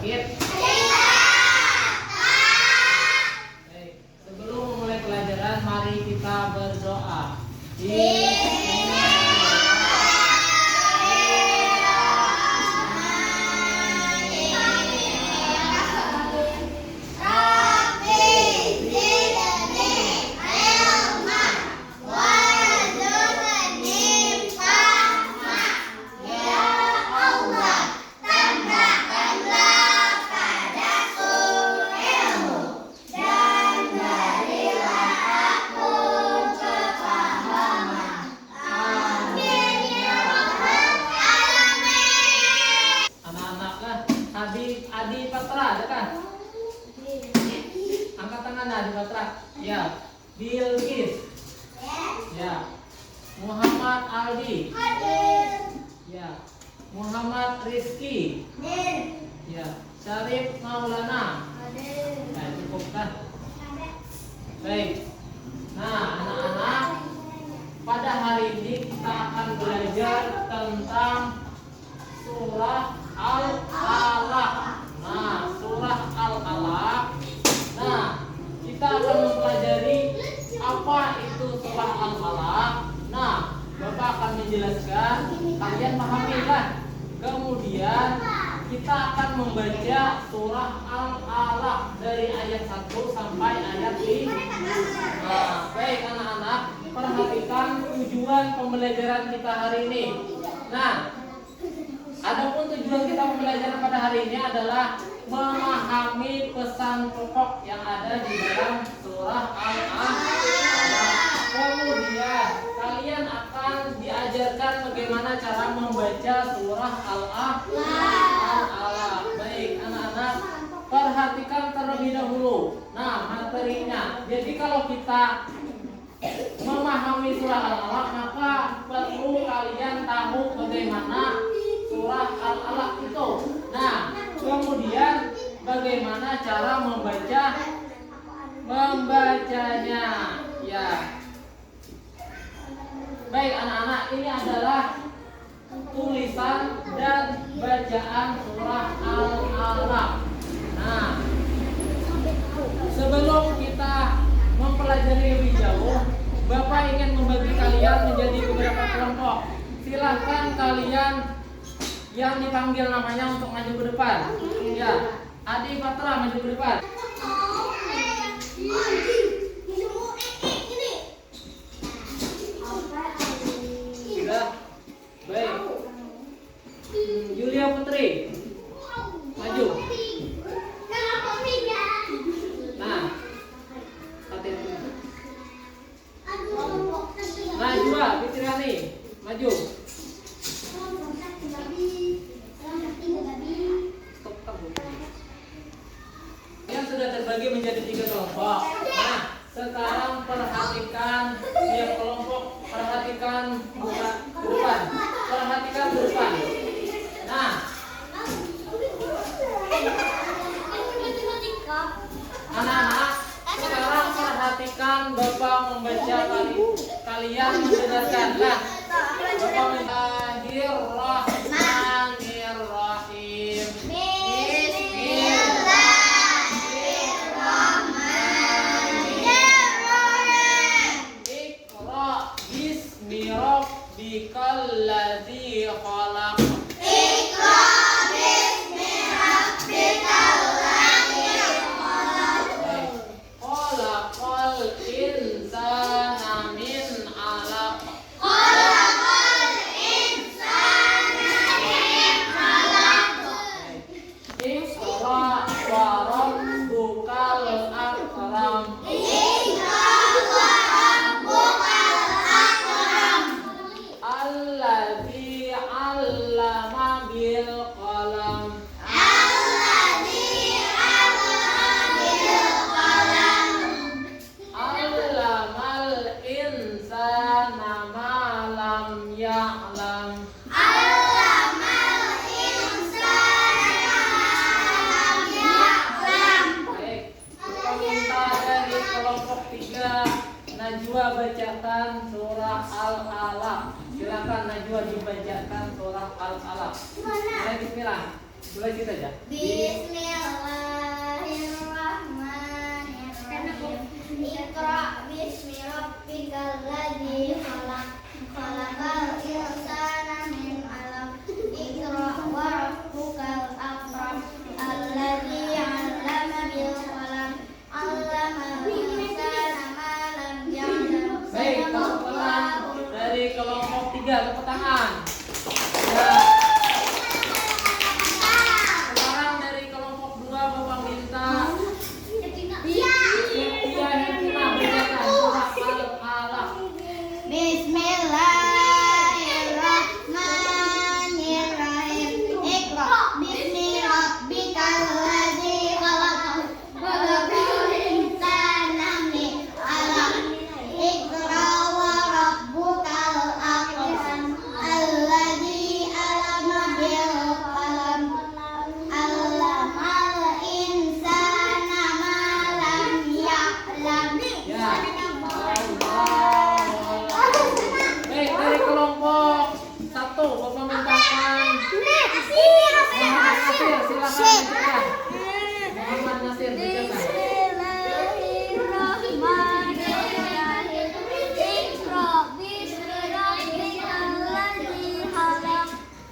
sakit? Baik, sebelum memulai pelajaran, mari kita berdoa. Adi Patra, ada kan? Angkat tangan Adi Patra. Ya. Bilqis. Ya. Muhammad Aldi. Ya. Muhammad Rizky. Ya. Syarif Maulana. Nah, cukup kan? Baik. Nah, anak-anak, pada hari ini kita akan belajar tentang surah Al-Alaq. Nah, surah Al-Alaq. Nah, kita akan mempelajari apa itu surah Al-Alaq. Nah, Bapak akan menjelaskan, kalian pahamilah. Kemudian kita akan membaca surah Al-Alaq dari ayat 1 sampai ayat 5. Nah, baik anak-anak, perhatikan tujuan pembelajaran kita hari ini. Nah, adapun tujuan kita pembelajaran pada hari ini adalah memahami pesan pokok yang ada di dalam surah Al-Alaq. Kemudian kalian akan diajarkan bagaimana cara membaca surah Al-Alaq. Baik anak-anak, perhatikan terlebih dahulu. Nah, materinya. Jadi kalau kita memahami surah Al-Alaq, maka perlu kalian tahu bagaimana surah Al-Alaq itu. Nah, kemudian bagaimana cara membacanya. Ya. Baik anak-anak, ini adalah tulisan dan bacaan surah Al-Alaq. Nah, sebelum kita mempelajari lebih jauh, Bapak ingin membagi kalian menjadi beberapa kelompok. Silahkan kalian yang dipanggil namanya untuk maju ke depan. Ya, Adi Patra maju ke depan. Sudah. Baik. Yulia Putri maju. Nah, Najwa Fitriani maju. Yang sudah terbagi menjadi 3 kelompok. Nah, sekarang perhatikan tiap kelompok. Perhatikan muka depan. Perhatikan depan. Nah, anak-anak, sekarang perhatikan Bapak membaca kalian mendengarkan. Nah, Bapak Bismillahirrahmanirrahim. Iqra bismi rabbikal ladzi khalaq. Khalaqal insana min 'alaq. gitu aja. Bismillahirrahmanirrahim. Iqra bismi rabbikal ladzi khalaq. Khalaqal insana min 'alaq. Iqra wa rabbukal akram. Alladzi 'allama bil qalam. 'Allamal insana ma lam ya'lam. Baik, tepuk tangan dari kelompok 3, tepuk tangan. Ya. Sekarang dari kelompok 2 Bapak minta Septia Hekima bacakan surah Al-Alaq. Bismillahirrahmanirrahim. Iqra bismi rabbikal ladzi khalaq. Khalaqal insana min 'alaq. Iqra wa rabbukal akram. Alladzi 'allama bil qalam. 'Allamal insana ma lam ya'lam. Ya. Baik, dari kelompok 1 Bapak mintakan Muhammad Nasir, silakan bacakan. Muhammad Nasir bacakan. Bismillahirrahmanirrahim. Iqra bismi rabbikal ladzi khalaq.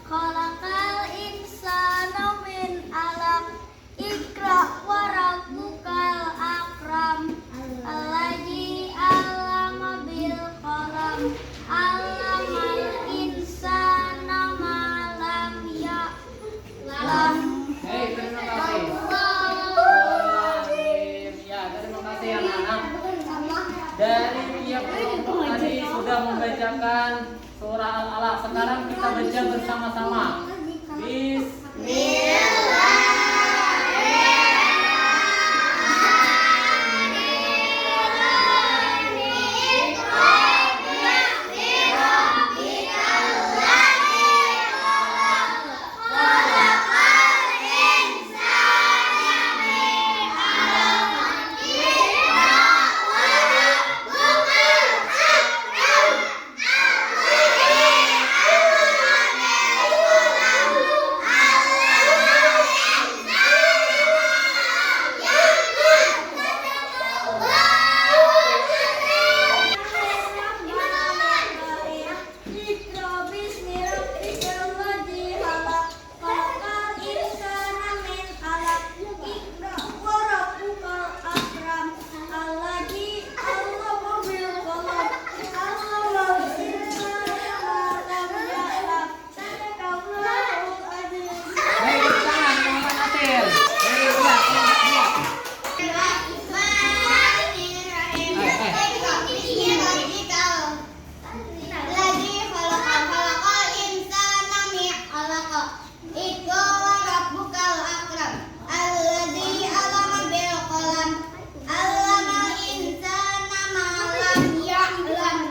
Khalaqal insana min 'alaq. Iqra wa rabbukal akram. Alladzi 'allama bil qalam. 'Allamal insana ma lam ya'lam. Baik, terima kasih. Ya, terima kasih anak-anak. Dari tiap kelompok tadi sudah membacakan surah Al-Alaq. Sekarang kita baca bersama-sama. Iqra bismi rabbikal ladzi khalaq. Khalaqal insana min 'alaq. Iqra wa rabbukal akram. Alladzi 'allama bil qalam. 'Allamal insana ma lam ya'lam. Sadaqallahul adzim. Baik, tepuk tangan Muhammad Nasir. Dari kelompok 2.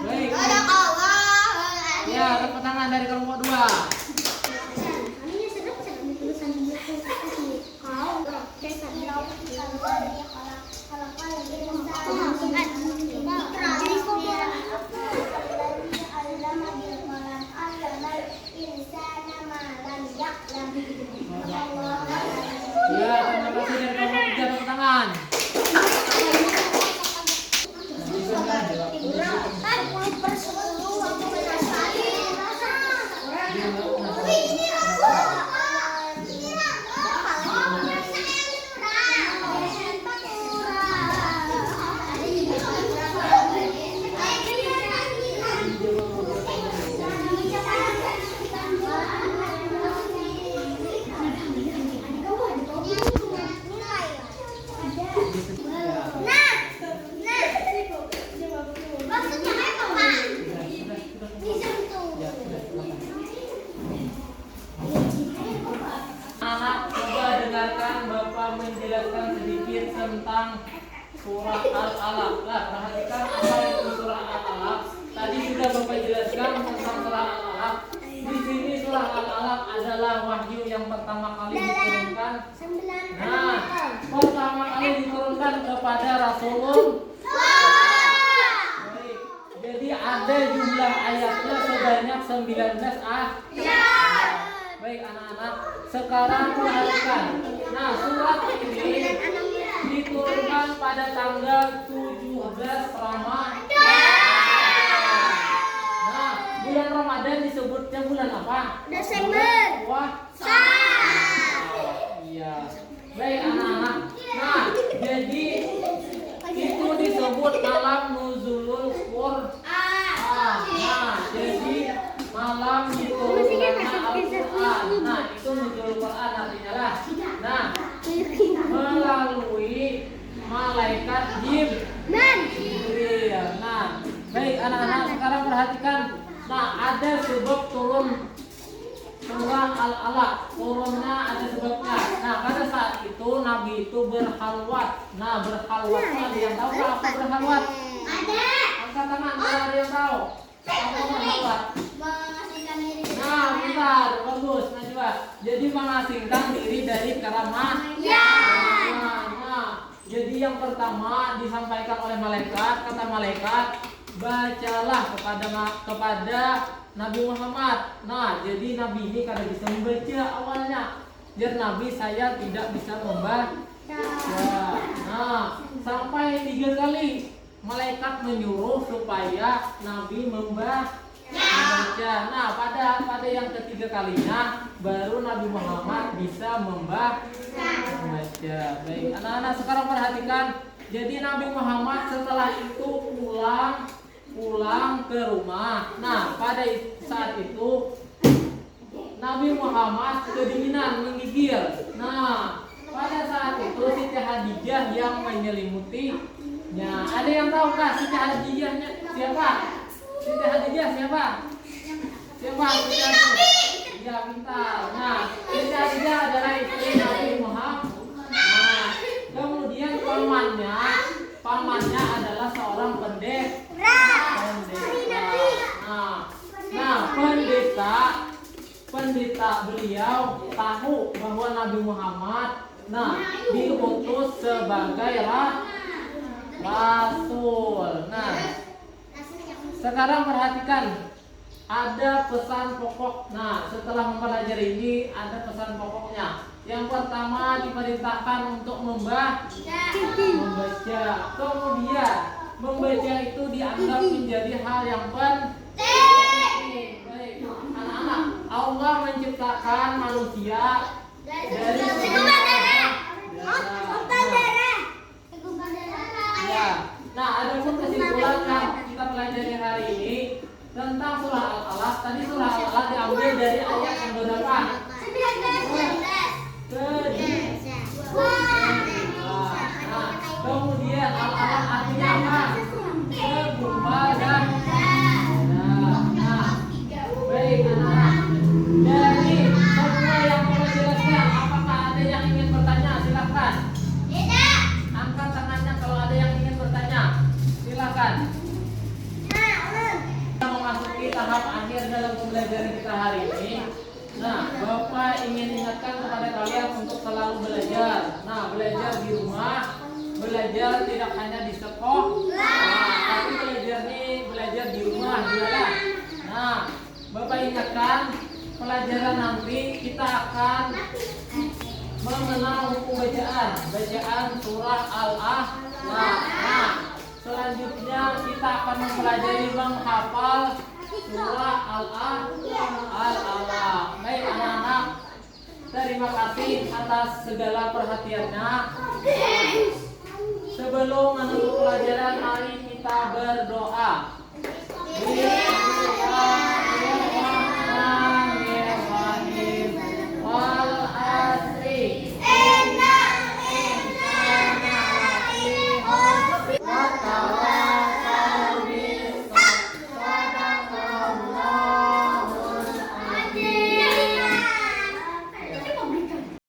Baik. Ya, tepuk tangan dari kelompok 2. Ya, terima kasih dari kelompok 3, tepuk tangan. Anak, coba dengarkan Bapak menjelaskan sedikit tentang surah Al-Alaq. Nah, perhatikan apa itu surah Al-Alaq. Tadi sudah Bapak jelaskan tentang surah Al-Alaq. Di sini surah Al-Alaq adalah wahyu yang pertama kali diturunkan. Nah, pertama kali diturunkan kepada Rasulullah. Baik. Jadi ada jumlah ayatnya sebanyak 19 ayat. Baik anak-anak, sekarang perhatikan. Nah, surat ini diturunkan pada tanggal 17 Ramadan. Nah, bulan Ramadan disebutnya bulan apa? Desember. Puasa. Iya. Baik anak-anak. Nah, jadi itu disebut malam nuzulul Qur'an. Nah, jadi malam diturunkannya Al-Qur'an. Nah, itu nuzulul Qur'an artinya lah. Nah, melalui malaikat Jibril. Nah, baik anak-anak, sekarang perhatikan. Nah, ada sebab turun surah Al-Alaq. Turunnya ada sebabnya. Nah, pada saat itu Nabi itu berhalwat. Nah, berhalwat ada yang tahu apa berhalwat? Ada. Angkat tangan kalau ada yang tahu. Apa berhalwat? Mengasingkan diri. Nah, bentar, bagus Najwa. Jadi mengasingkan diri dari keramah. Ya. Nah, jadi yang pertama disampaikan oleh malaikat, kata malaikat, bacalah kepada Nabi Muhammad. Nah, jadi Nabi ini kada bisa membaca awalnya. Jadi Nabi saya tidak bisa membaca. Nah, sampai 3 kali malaikat menyuruh supaya Nabi membaca. Nah, pada yang ketiga kalinya baru Nabi Muhammad bisa membaca. Baik, anak-anak sekarang perhatikan. Jadi Nabi Muhammad setelah itu pulang ke rumah. Nah, pada saat itu Nabi Muhammad kedinginan, menggigil. Nah, pada saat itu Siti Khadijah yang menyelimutinya. Ada yang tahu kah Siti Khadijahnya siapa? Siti Khadijah siapa? Siapa? Siti Khadijah. Ya, pintar. Nah, Siti Khadijah adalah istri Nabi Muhammad. Nah, kemudian pamannya adalah seorang pendeta. Nah, pendeta beliau tahu bahwa Nabi Muhammad diutus sebagai rasul. Nah, sekarang perhatikan, ada pesan pokok. Nah, setelah mempelajari ini ada pesan pokoknya. Yang pertama diperintahkan untuk membaca. Kemudian membaca itu dianggap menjadi hal yang penting. Baik, anak-anak, Allah menciptakan manusia dari ya. Nah, ada pun kesimpulan yang kita pelajari hari ini tentang surah Al-Alaq. Tadi surah Al-Alaq diambil dari ayat yang berapa? Kemudian Al-Alaq artinya apa? Kegumpalan. Baik anak-anak, dari semua yang kita jelaskan, apakah ada yang ingin bertanya? Silakan. Angkat tangannya kalau ada yang ingin bertanya. Silakan. Kita memasuki tahap akhir dalam pembelajaran kita hari ini. Nah, Bapak ingin ingatkan kepada kalian untuk selalu belajar. Nah, belajar di rumah, belajar tidak hanya di sekolah, tapi belajar di rumah juga. Nah, Bapak ingatkan pelajaran nanti kita akan mengenal hukum bacaan surah Al-Alaq. Nah, selanjutnya kita akan mempelajari menghafal surah Al-Alaq. Baik anak-anak, terima kasih atas segala perhatiannya. Sebelum menutup pelajaran, mari kita berdoa.